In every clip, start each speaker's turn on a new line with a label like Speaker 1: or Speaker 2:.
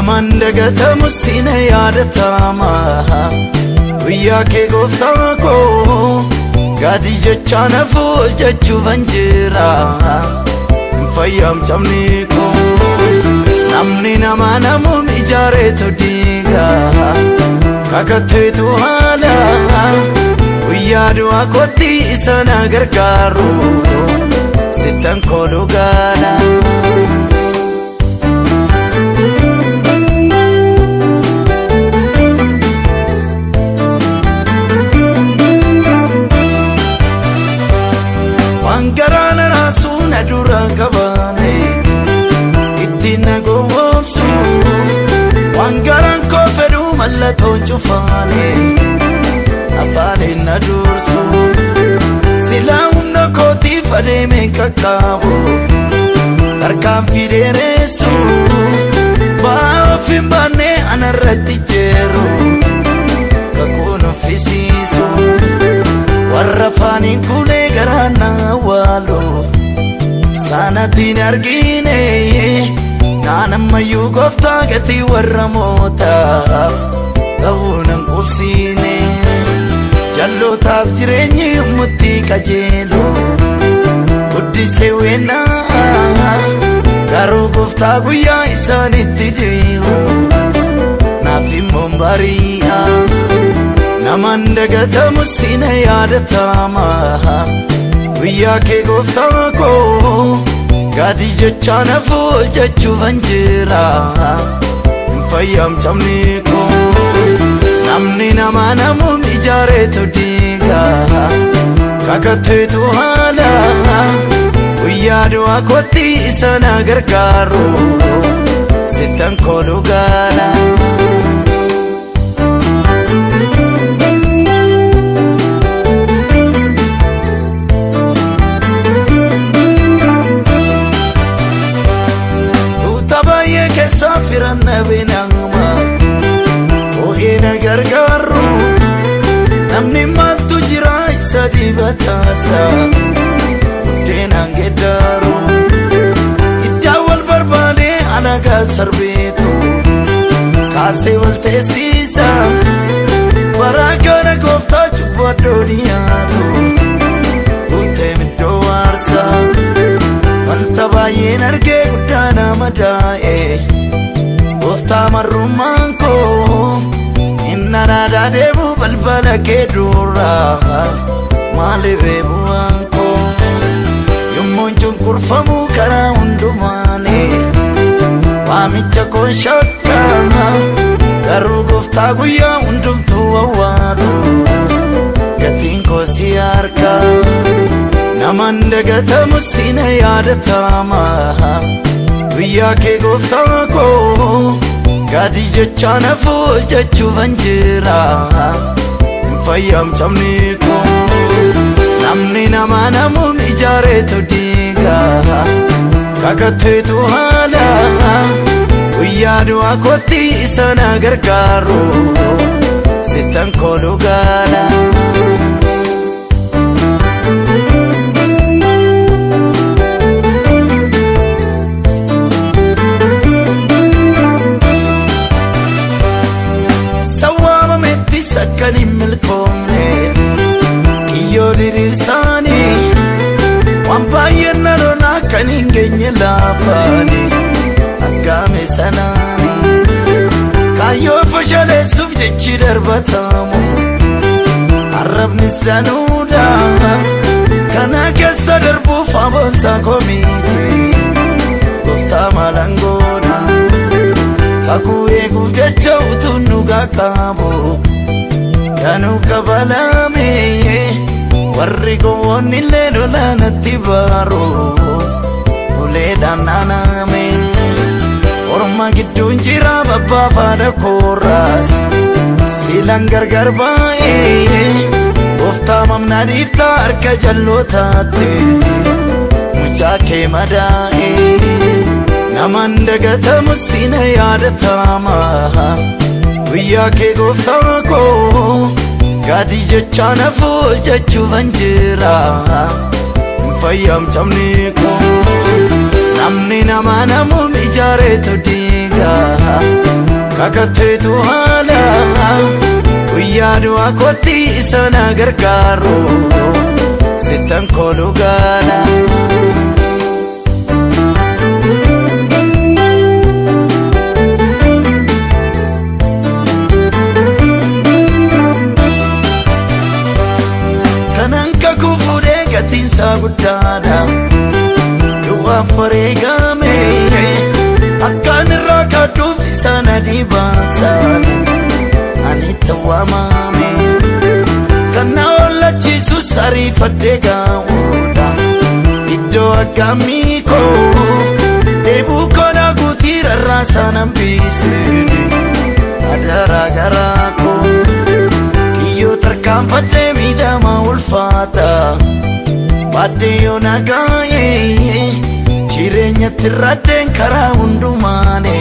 Speaker 1: naman dagatamu sina yaadatama guyyaa kee gooftaa koo gaadii jechaa nafuul jechuufan jira hin fayyamtamne koo namni nama namuun ijaareetu diiga kakatteetu haala guyyaa du'aa kootti isa na gargaaru sittan kooluu gaala. Wangarana rasuna dura kabane ittina gowobsu wangaran ko fedu mallato chufane afane na dursu sila unna koti fade me kakabo arkam fideresu ba fimbane anarati jeru kakono fisisu warrafani kune garana walo sanatin argine nanammayu gofta gati warra mota awunan qubsine jallotaaf jireenyi mutti qajeelo guddise wena garuu goftaa guyyaa isaanitti deemu naaf immoo bari'a naman dagatamu sina yaadatama guyyaa kee gooftaa koo gaadii jechaa nafuul jechuufan jira hin fayyamtamne koo namni nama namuun ijaareetu diiga kakatteetu haala guyyaa du'aa kootti isa na gargaaru sittan kooluu gaala. Firanna benama oheena gargaaru namni maaltu jira isa dibataasa buddeenaan geddaaru iddaa wal barbaade alagaa sarbeetu kaasee wal teessisa baraa kana gooftaa cubbuu addoo dhiyaatu guutee middoo waarsa wanta baay'een argee guddaa nama daa'e gooftaa marrummaan koo inna naadaa deemu balbala kee dura maalirree bu'aan koo yommuun cunqurfamu karaa hundumaane waamicha koo shakka garuu gooftaa guyyaa hundumtuu awwaatu gatiin koo si harka naman dagatamu sina yaadatama guyyaa kee gooftaa koo gaadii jechaa nafuul jechuufan jira hin fayyamtamne koo namni nama namuun ijaareetu diiga kakatteetu haala guyyaa du'aa kootti isa na gargaaru sittan kooluu gaala. Sakkan hin milkoomne kiyyoo diriirsaani waan baay'een na lolaa kan hin geenye laafaani aggaame sanaani kaayyoo fashaleessuuf jechi darbatamu arrabnis danuudha kana keessa darbuuf aboonsaa komiiti gooftaa maalan goona kakuu eeguuf jecha utuun dhugaa qabu kanu kabalame warri gowwoonni illee lolaanatti baaru uleedhaan naaname orma gidduun jira babbaafaadha koorraas siilan gargar baay'ee gooftaa mamnaa dhiiftaa harka jallootaatti mucaa kee madaa'ee naman dagatamu sina yaadatama guyyaa kee gooftaa koo gaadii jechaa nafuul jechuufan jira hin fayyamtamne koo namni nama namuun ijaareetu diiga kakatteetu haala guyyaa du'aa kootti isa na gargaaru sittan kooluu gaala. Gatinsa guddaadha du'aaf wareegame akkaan irraa kaadduuf isa na dhibaasan ani itti waamame kan na oolchiisus ariifadhee gaawudha iddoo akkamii koo deebuu koona guutii rarraasaan hambisee adaraa garaa koo kiyyoo tarkaanfadhee miidhama ulfaata. Baadiyoo nagaayee jireenyatti raddeen karaa hundumaane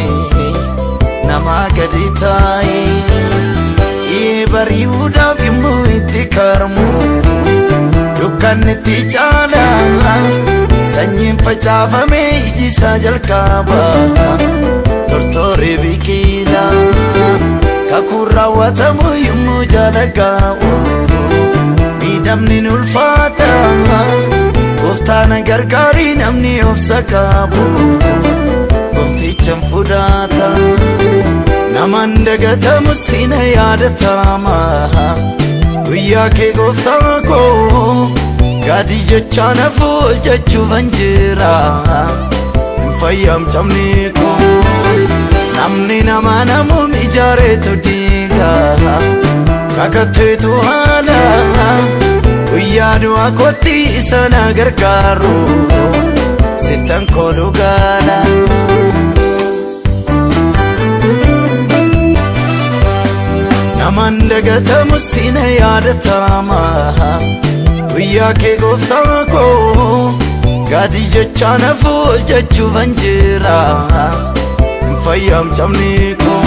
Speaker 1: nama gadi taa'ee bari'uudhaaf yommuu itti karmu dukkanni itti caala sanyiin facaafamee ijisaa jalqaba tortoree biqila kakuu raawwatamu yommuu jaalagaa'u miidhamni ulfaata gooftaan gargaarii namni obsa qabu gonfichaan fudhata namaan dagatamu sina yaadatama guyyaa kee gooftaa koo gaadii jechaa nafu hojjechuufan jira hin fayyamtamne koo namni nama namuun ijaareetu diiga kakatteetu haala guyyaa du'aa kootti isa na gargaaru sittan kooluu gaala. Namaan dagatamu sina yaadatama guyyaa kee gooftaa koo gaadii jechaa nafu hojjechuufan jira hin fayyamtamne koo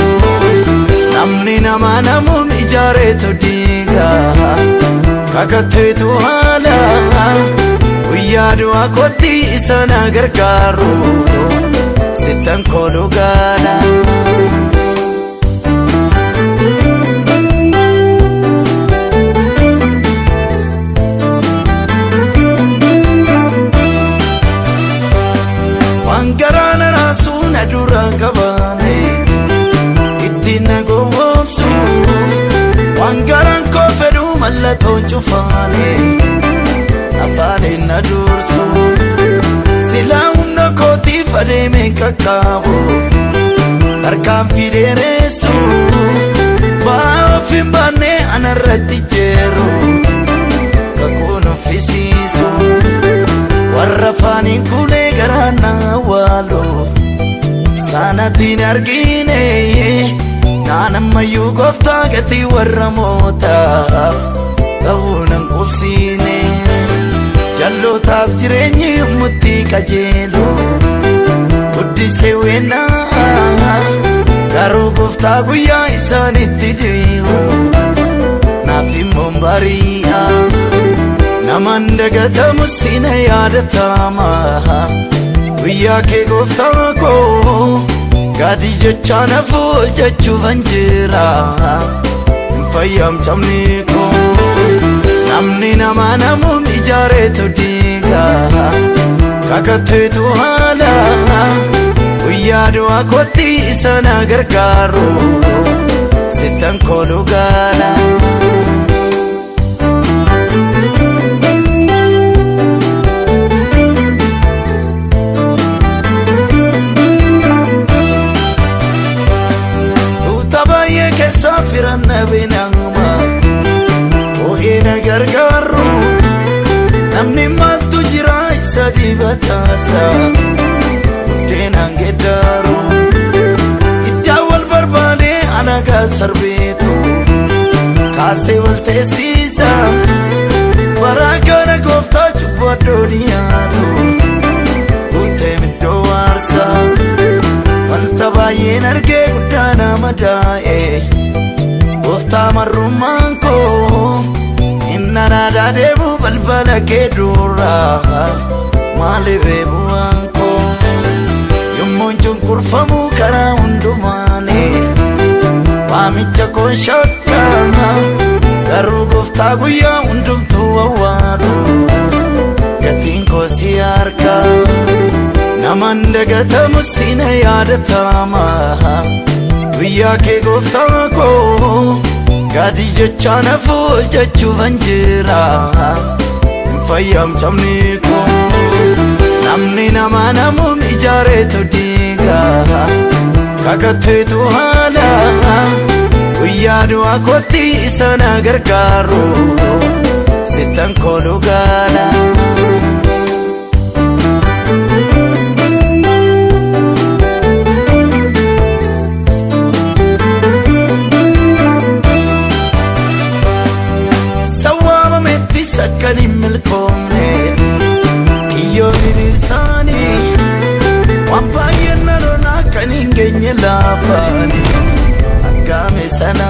Speaker 1: namni nama namuun ijaareetu diiga kakatteetu haala guyyaa du'aa kootti isa na gargaaru sittan kooluu gaala. Waan garaana raasuu na dura qabaane ittiin na gowwoomsu waan garaan koo fedhu mallattoon cufaane afaanin na dursu silaa humna kootiif adeemeen qaqqabu harkaan fideeressu ba'aa of hin baanne anarratti jeeru kakuun uffisiisu warra faaniin kulee garaan na awwaalu saanatiin argine naanammayyuu gooftaa gatii warra mootaaf ta'uun hin qubsiine jallootaaf jireenyi yommutti qajeelu guddisee weennaa garuu gooftaa guyyaa isaanitti deemu naaf immoo bari'a namaan dagatamu sina yaadatama guyyaa kee gooftaa koo gaadii jechaa nafu hojjechuufan jira hin fayyamtamne koo namni nama namuun ijaareetu diiga kakatteetu haala guyyaa du'aa kootti isa na gargaaru sittan kooluu gaala. Firan na benama oo'ee na gargaaru namni maaltu jira isa dibataasa buddeenaan geddaaru iddaa wal barbaade anagaa sarbeetu kaasee wal teessisa baraa kana gooftaa cubbuu addoo dhiyaatu guutee middoo waarsa wanta baay'een argee guddaa nama daa'e gooftaa marrummaan koo inna naadaa deemu balbala kee dura maalirree bu'aan koo yommuun cunqurfamu karaa hundumaane tokkoon shakka garuu gooftaa guyyaa hundumtuu awwaatu gatiin koo si harka naman dagatamu sina yaadatama guyyaa kee gooftaa koo gaadii jechaa nafuu jechuufan jira hin fayyamtamne koo namni nama namuun ijaareetu diiga kakatteetu haala guyyaa du'aa kootti isa na gargaaru sittan kooluu gaala. Sawwaamametti sakkan hin milkoomne kiyyoo hiriirsaanii waan baay'een na lolaa kan hin geenye laafaani. Game sana